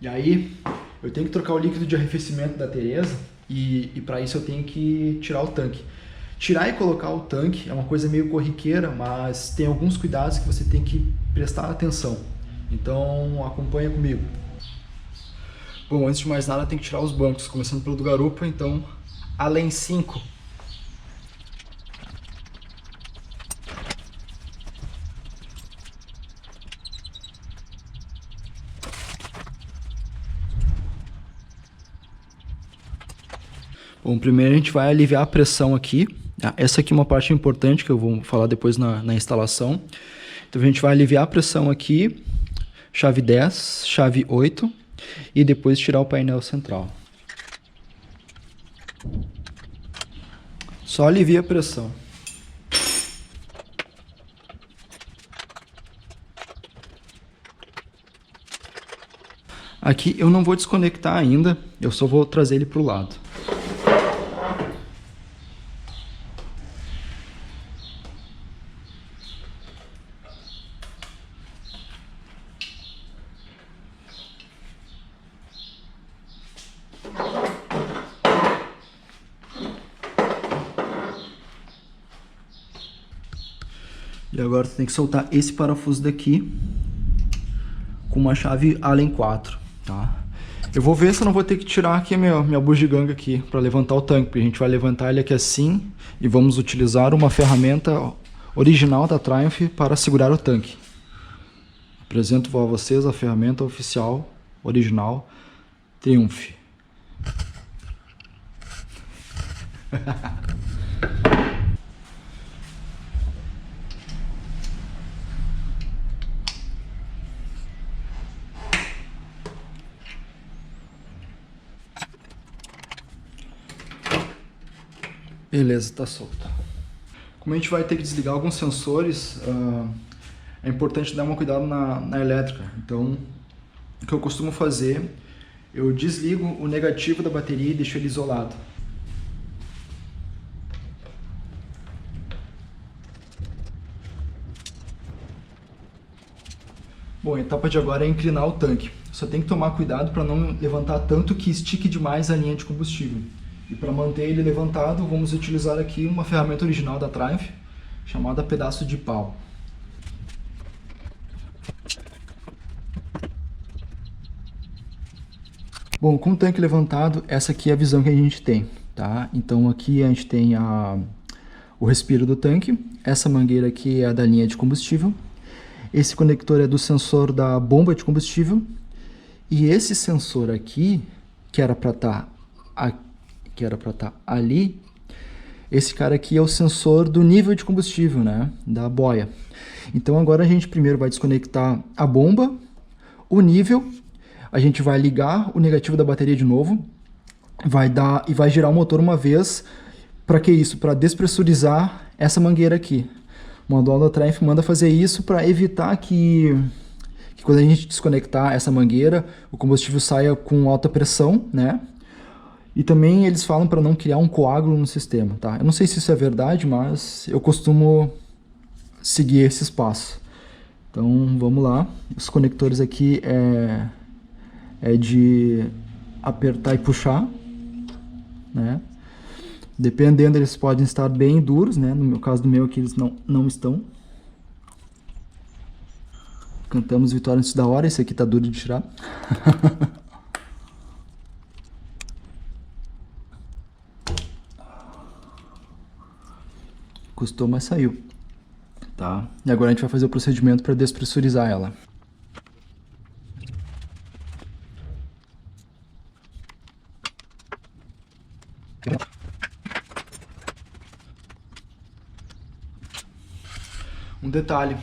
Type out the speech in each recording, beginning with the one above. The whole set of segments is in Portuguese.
E aí, eu tenho que trocar o líquido de arrefecimento da Teresa e para isso eu tenho que tirar o tanque. Tirar e colocar o tanque é uma coisa meio corriqueira, mas tem alguns cuidados que você tem que prestar atenção. Então, acompanha comigo. Bom, antes de mais nada, tem que tirar os bancos, começando pelo do garupa, então, além 5. Bom, primeiro a gente vai aliviar a pressão aqui. Essa aqui é uma parte importante que eu vou falar depois na instalação. Então a gente vai aliviar a pressão aqui, chave 10, chave 8 e depois tirar o painel central. Só alivia a pressão. Aqui eu não vou desconectar ainda, eu só vou trazer ele para o lado. E agora você tem que soltar esse parafuso daqui com uma chave Allen 4, tá? Eu vou ver se eu não vou ter que tirar aqui a minha bugiganga aqui para levantar o tanque, porque a gente vai levantar ele aqui assim e vamos utilizar uma ferramenta original da Triumph para segurar o tanque. Apresento a vocês a ferramenta oficial, original, Triumph. Beleza, tá solto. Como a gente vai ter que desligar alguns sensores, é importante dar uma cuidado na elétrica. Então, o que eu costumo fazer, eu desligo o negativo da bateria e deixo ele isolado. Bom, a etapa de agora é inclinar o tanque. Só tem que tomar cuidado para não levantar tanto que estique demais a linha de combustível. E para manter ele levantado, vamos utilizar aqui uma ferramenta original da Triumph, chamada pedaço de pau. Bom, com o tanque levantado, essa aqui é a visão que a gente tem, tá? Então aqui a gente tem o respiro do tanque, essa mangueira aqui é a da linha de combustível, esse conector é do sensor da bomba de combustível, e esse sensor aqui, que era para estar ali, esse cara aqui é o sensor do nível de combustível, né, da boia. Então agora a gente primeiro vai desconectar a bomba, o nível, a gente vai ligar o negativo da bateria de novo, vai girar o motor uma vez. Para que isso? Para despressurizar essa mangueira aqui. O manual da Triumph manda fazer isso para evitar que quando a gente desconectar essa mangueira, o combustível saia com alta pressão, né? E também eles falam para não criar um coágulo no sistema, tá? Eu não sei se isso é verdade, mas eu costumo seguir esses passos. Então vamos lá. Os conectores aqui é de apertar e puxar, né? Dependendo, eles podem estar bem duros, né? No meu caso do meu aqui, eles não estão. Cantamos vitória antes da hora. Esse aqui tá duro de tirar. Custou, mas saiu. Tá? E agora a gente vai fazer o procedimento para despressurizar ela. Um detalhe,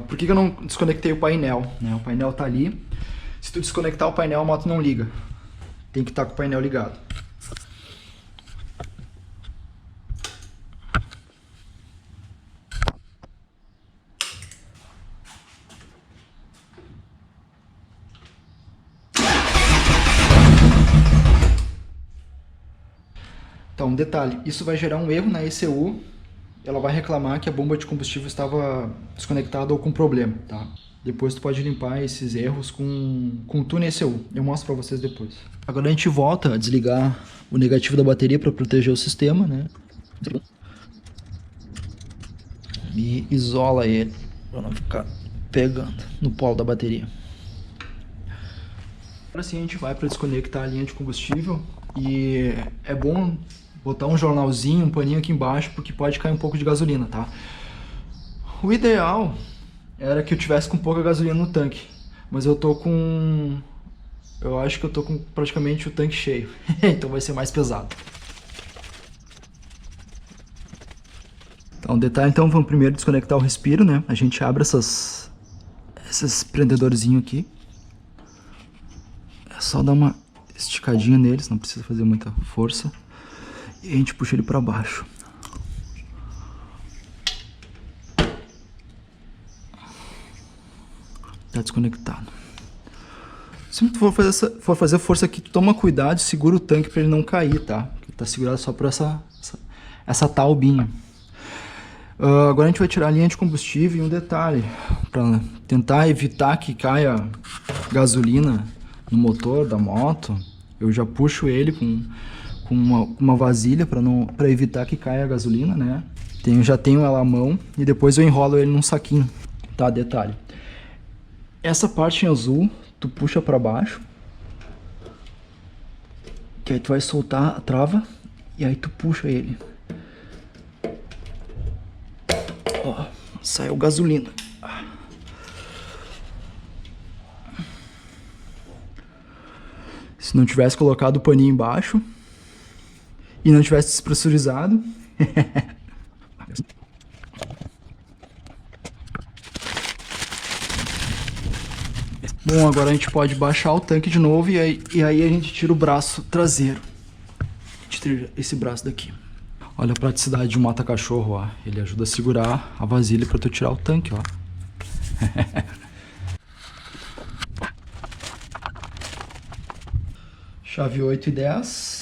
por que eu não desconectei o painel? Né? O painel tá ali. Se tu desconectar o painel, a moto não liga. Tem que estar com o painel ligado. Então, um detalhe, isso vai gerar um erro na ECU. Ela vai reclamar que a bomba de combustível estava desconectada ou com problema, tá? Depois tu pode limpar esses erros com o Tune ECU. Eu mostro para vocês depois. Agora a gente volta a desligar o negativo da bateria para proteger o sistema, né? E isola ele para não ficar pegando no polo da bateria. Agora sim a gente vai para desconectar a linha de combustível e é bom botar um jornalzinho, um paninho aqui embaixo, porque pode cair um pouco de gasolina, tá? O ideal era que eu tivesse com pouca gasolina no tanque, mas eu tô com... eu acho que eu tô com praticamente o tanque cheio, então vai ser mais pesado. Então, detalhe, então, vamos primeiro desconectar o respiro, né? A gente abre esses prendedorzinhos aqui. É só dar uma esticadinha neles, não precisa fazer muita força. E a gente puxa ele para baixo. Tá desconectado. Se tu for fazer força aqui, toma cuidado, segura o tanque para ele não cair, tá? Ele tá segurado só por essa taubinha. Agora a gente vai tirar a linha de combustível e um detalhe, para tentar evitar que caia gasolina no motor da moto, eu já puxo ele com uma vasilha para evitar que caia a gasolina, né? Já tenho ela à mão e depois eu enrolo ele num saquinho, tá? Detalhe. Essa parte em azul, tu puxa para baixo, que aí tu vai soltar a trava e aí tu puxa ele. Ó, saiu gasolina. Se não tivesse colocado o paninho embaixo e não tivesse despressurizado. Bom, agora a gente pode baixar o tanque de novo e aí a gente tira o braço traseiro. A gente tira esse braço daqui. Olha a praticidade de um mata-cachorro, ó. Ele ajuda a segurar a vasilha para tu tirar o tanque, ó. Chave 8 e 10.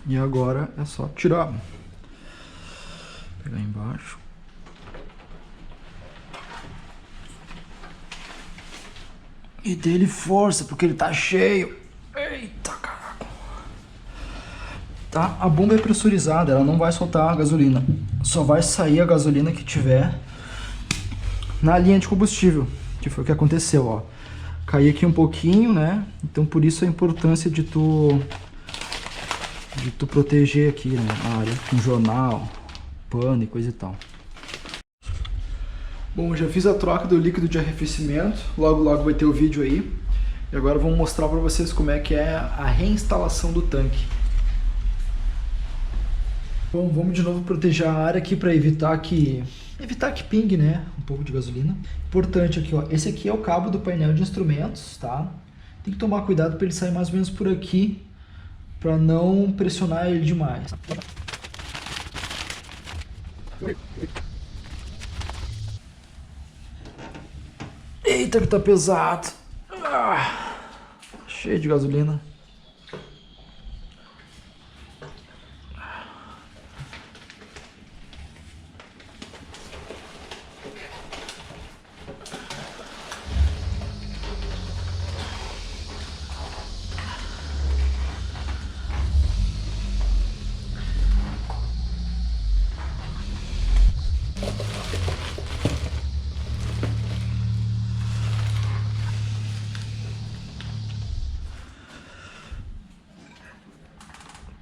E agora é só tirar. Pegar embaixo. E dele força, porque ele tá cheio. Eita, caraca. Tá? A bomba é pressurizada, ela não vai soltar a gasolina. Só vai sair a gasolina que tiver na linha de combustível, que foi o que aconteceu, ó. Caí aqui um pouquinho, né? Então por isso a importância de tu proteger aqui, né, a área com jornal, pano e coisa e tal. Bom, já fiz a troca do líquido de arrefecimento, logo logo vai ter o vídeo aí. E agora vamos mostrar para vocês como é que é a reinstalação do tanque. Bom, vamos de novo proteger a área aqui para evitar que pingue, né, um pouco de gasolina. Importante aqui, ó, esse aqui é o cabo do painel de instrumentos, tá? Tem que tomar cuidado para ele sair mais ou menos por aqui, para não pressionar ele demais. Eita, que tá pesado. Cheio de gasolina.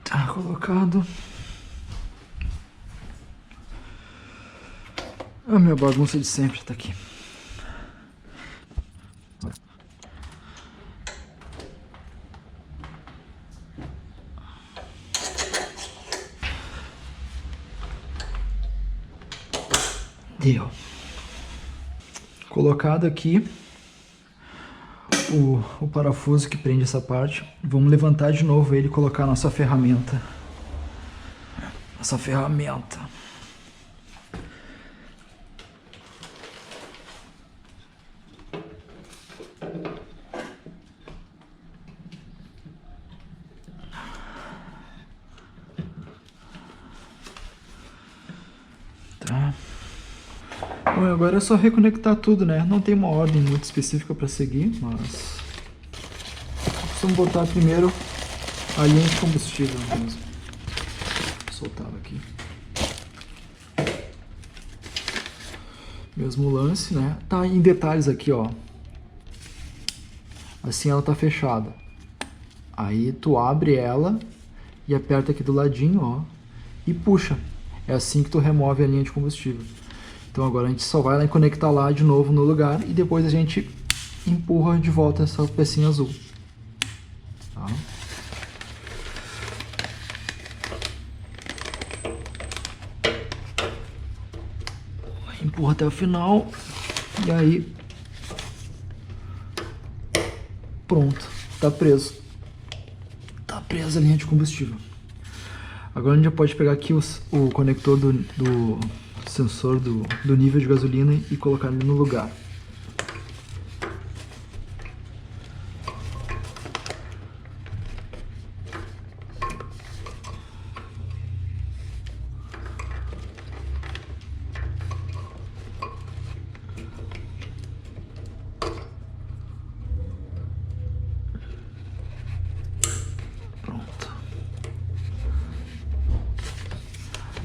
Tá colocado. A minha bagunça de sempre tá aqui. Deu. Colocado aqui o parafuso que prende essa parte. Vamos levantar de novo ele e colocar a nossa ferramenta. Bom, agora é só reconectar tudo, né? Não tem uma ordem muito específica para seguir, mas vamos botar primeiro a linha de combustível mesmo. Vou soltar ela aqui. Mesmo lance, né? Tá em detalhes aqui, ó. Assim ela tá fechada. Aí tu abre ela e aperta aqui do ladinho, ó, e puxa. É assim que tu remove a linha de combustível. Então agora a gente só vai lá e conectar lá de novo no lugar e depois a gente empurra de volta essa pecinha azul. Tá? Empurra até o final e aí pronto, tá preso. Tá presa a linha de combustível. Agora a gente já pode pegar aqui o conector do sensor do nível de gasolina e colocar ele no lugar.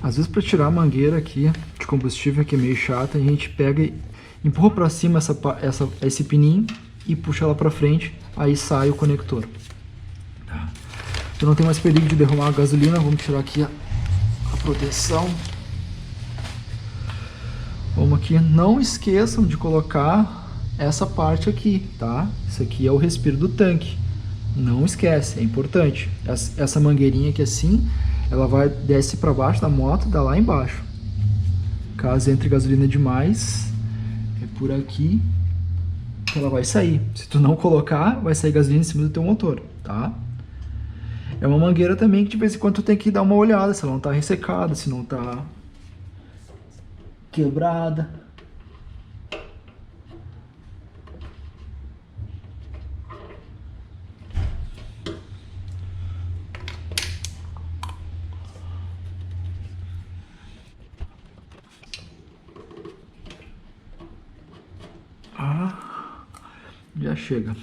Às vezes para tirar a mangueira aqui de combustível, que é meio chata, a gente pega e empurra para cima esse pininho e puxa ela para frente, aí sai o conector. Tá. Então não tem mais perigo de derramar a gasolina, vamos tirar aqui a proteção. Vamos aqui, não esqueçam de colocar essa parte aqui, tá? Isso aqui é o respiro do tanque. Não esquece, é importante. Essa mangueirinha aqui assim, ela desce para baixo da moto, dá lá embaixo. Caso entre gasolina demais, é por aqui que ela vai sair. Se tu não colocar, vai sair gasolina em cima do teu motor, tá? É uma mangueira também que de vez em quando tu tem que dar uma olhada se ela não tá ressecada, se não tá quebrada. Já chega.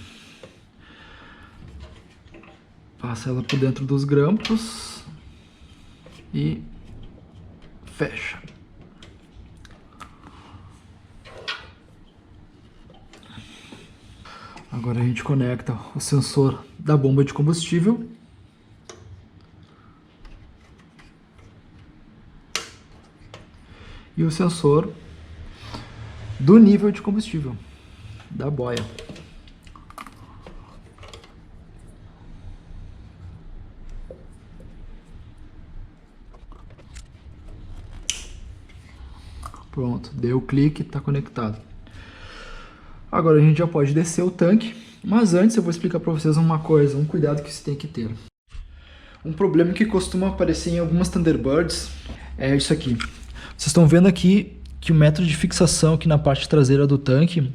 Passa ela por dentro dos grampos e fecha. Agora a gente conecta o sensor da bomba de combustível. E o sensor do nível de combustível da boia. Pronto, deu o clique, está conectado. Agora a gente já pode descer o tanque, mas antes eu vou explicar para vocês uma coisa, um cuidado que você tem que ter. Um problema que costuma aparecer em algumas Thunderbirds é isso aqui. Vocês estão vendo aqui que o método de fixação aqui na parte traseira do tanque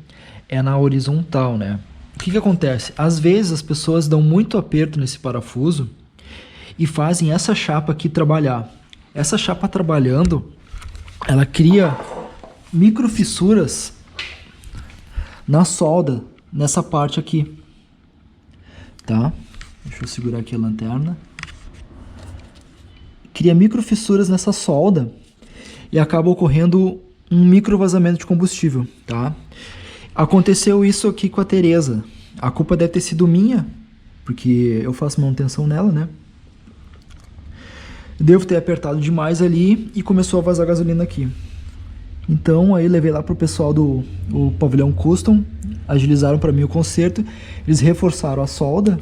é na horizontal, né? O que acontece? Às vezes as pessoas dão muito aperto nesse parafuso e fazem essa chapa aqui trabalhar. Essa chapa trabalhando, ela cria micro fissuras na solda, nessa parte aqui, tá? Deixa eu segurar aqui a lanterna. Cria micro fissuras nessa solda e acaba ocorrendo um micro vazamento de combustível, tá? Aconteceu isso aqui com a Teresa. A culpa deve ter sido minha, porque eu faço manutenção nela, né? Devo ter apertado demais ali e começou a vazar gasolina aqui. Então aí levei lá pro pessoal do pavilhão Custom, agilizaram para mim o conserto, eles reforçaram a solda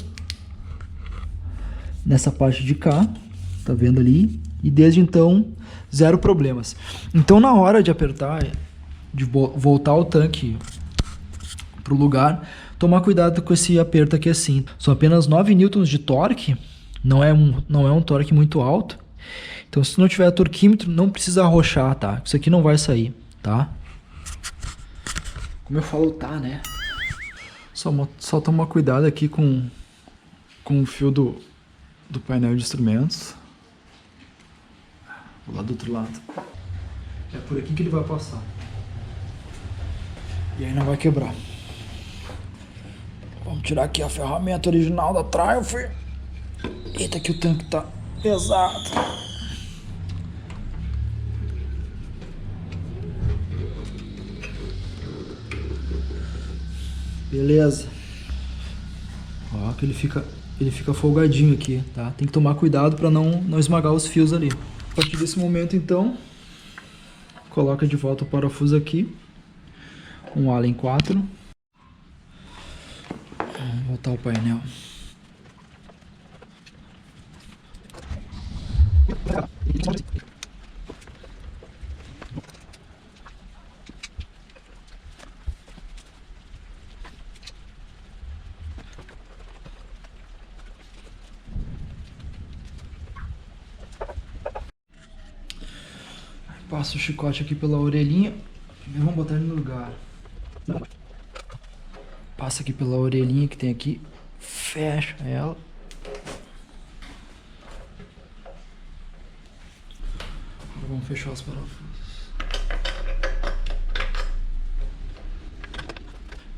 nessa parte de cá, tá vendo ali? E desde então, zero problemas. Então na hora de apertar, de voltar o tanque pro lugar, tomar cuidado com esse aperto aqui assim. São apenas 9 newtons de torque, não é um torque muito alto. Então se não tiver torquímetro, não precisa arrochar, tá? Isso aqui não vai sair, tá? Como eu falo, tá, né? Só tomar cuidado aqui com o fio do painel de instrumentos. Vou lá do outro lado. É por aqui que ele vai passar. E aí não vai quebrar. Vamos tirar aqui a ferramenta original da Triumph. Eita, que o tanque tá pesado. Beleza. Ó, que ele fica folgadinho aqui, tá? Tem que tomar cuidado para não esmagar os fios ali. A partir desse momento, então, coloca de volta o parafuso aqui. Um Allen 4. Vamos voltar o painel. Passa o chicote aqui pela orelhinha. Vamos botar ele no lugar. Passa aqui pela orelhinha que tem aqui. Fecha ela. Agora vamos fechar os parafusos.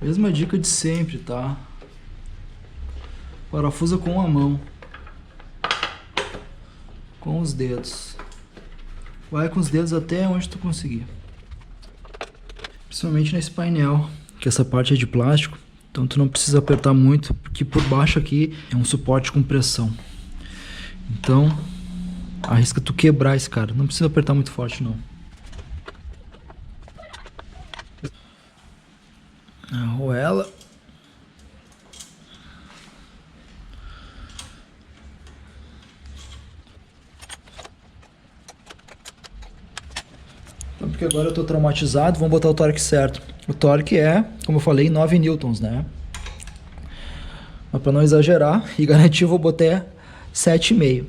Mesma dica de sempre, tá? Parafusa com a mão. Com os dedos. Vai com os dedos até onde tu conseguir. Principalmente nesse painel, que essa parte é de plástico, então tu não precisa apertar muito, porque por baixo aqui é um suporte com pressão. Então, arrisca tu quebrar esse cara. Não precisa apertar muito forte, não. Arruela. Então, porque agora eu tô traumatizado, vamos botar o torque certo. O torque é, como eu falei, 9 newtons, né? Mas para não exagerar e garantir, eu vou botar 7,5.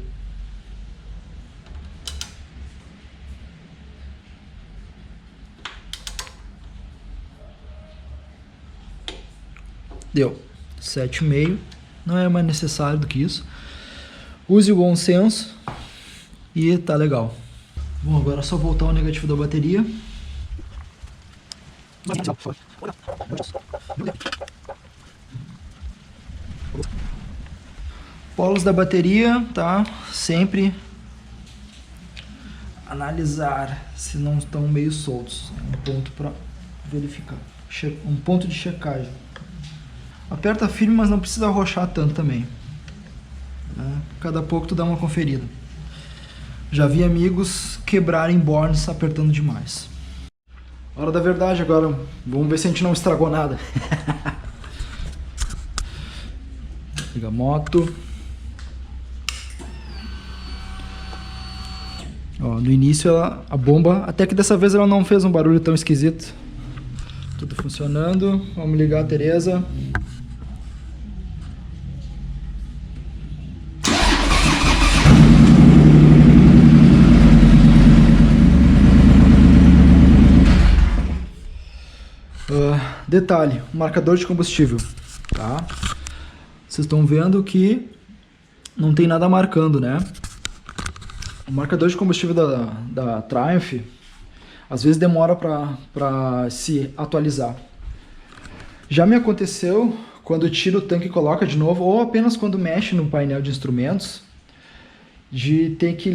Deu 7,5. Não é mais necessário do que isso. Use o bom senso e tá legal. Bom, agora é só voltar o negativo da bateria. Polos da bateria, tá? Sempre analisar se não estão meio soltos. É um ponto para verificar. Um ponto de checagem. Aperta firme, mas não precisa arrochar tanto também. Cada pouco tu dá uma conferida. Já vi amigos quebrarem bornes apertando demais. Hora da verdade agora. Vamos ver se a gente não estragou nada. Liga a moto. Ó, no início a bomba, até que dessa vez ela não fez um barulho tão esquisito. Tudo funcionando. Vamos ligar a Teresa. Detalhe, marcador de combustível, tá? Vocês estão vendo que não tem nada marcando, né? O marcador de combustível da Triumph às vezes demora para se atualizar. Já me aconteceu quando tira o tanque e coloca de novo, ou apenas quando mexe no painel de instrumentos, de ter que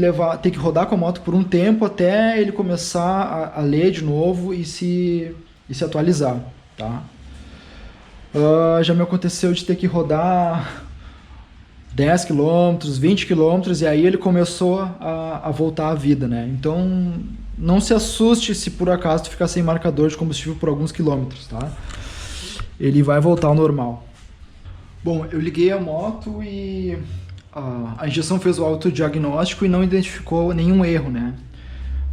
rodar com a moto por um tempo até ele começar a ler de novo e se atualizar, tá? Já me aconteceu de ter que rodar 10 km, 20 km e aí ele começou a voltar à vida, né? Então não se assuste se por acaso tu ficar sem marcador de combustível por alguns quilômetros, tá? Ele vai voltar ao normal. Bom, eu liguei a moto e a injeção fez o autodiagnóstico e não identificou nenhum erro, né?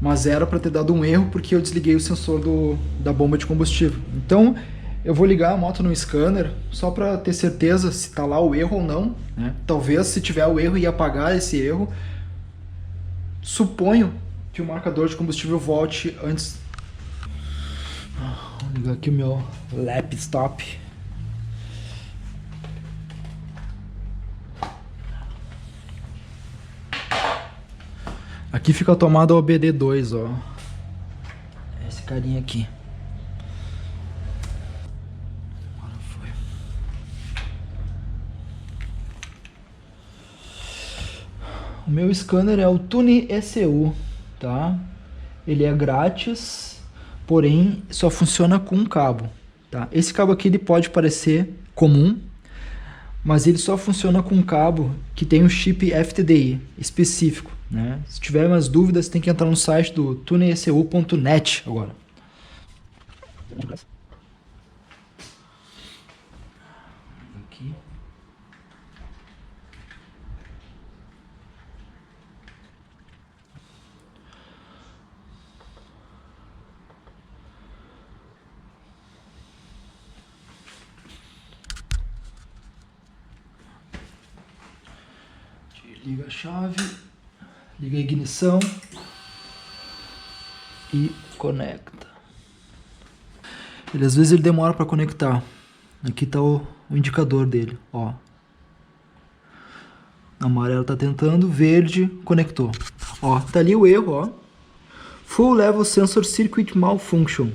Mas era para ter dado um erro porque eu desliguei o sensor da bomba de combustível. Então eu vou ligar a moto no scanner só para ter certeza se está lá o erro ou não, né? Talvez se tiver o erro e apagar esse erro, suponho que o marcador de combustível volte antes. Vou ligar aqui o meu lap stop. Aqui fica a tomada OBD2, ó. Esse carinha aqui. O meu scanner é o TuneECU, tá? Ele é grátis, porém só funciona com um cabo, tá? Esse cabo aqui ele pode parecer comum, mas ele só funciona com um cabo que tem um chip FTDI específico, né? Se tiver umas dúvidas, tem que entrar no site do tuneecu.net agora. Aqui. Liga a chave, liga a ignição e conecta. Às vezes ele demora para conectar. Aqui está o indicador dele, ó. Amarelo tá tentando, verde conectou. Ó, tá ali o erro, ó. Full Level Sensor Circuit Malfunction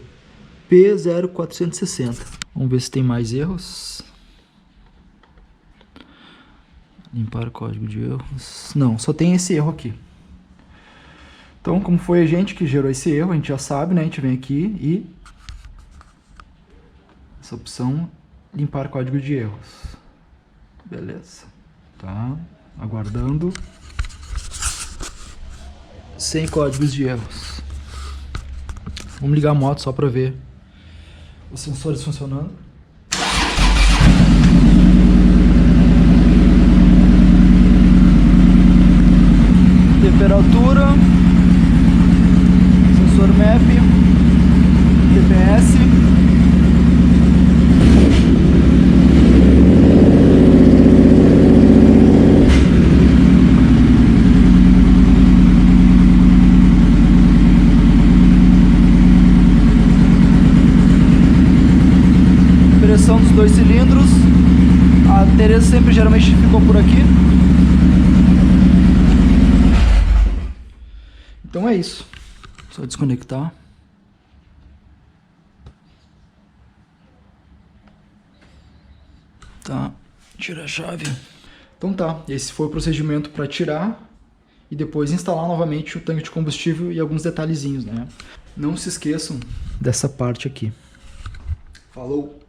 P0460. Vamos ver se tem mais erros. Limpar o código de erros. Não, só tem esse erro aqui. Então, como foi a gente que gerou esse erro, a gente já sabe, né? A gente vem aqui e... essa opção, limpar código de erros. Beleza. Tá. Aguardando. Sem códigos de erros. Vamos ligar a moto só para ver os sensores funcionando. Temperatura, sensor MAP, TPS. Pressão dos 2 cilindros. A Tereza sempre geralmente ficou por aqui. Então é isso. Só desconectar. Tá. Tira a chave. Então tá. Esse foi o procedimento para tirar e depois instalar novamente o tanque de combustível e alguns detalhezinhos, né? Não se esqueçam dessa parte aqui. Falou!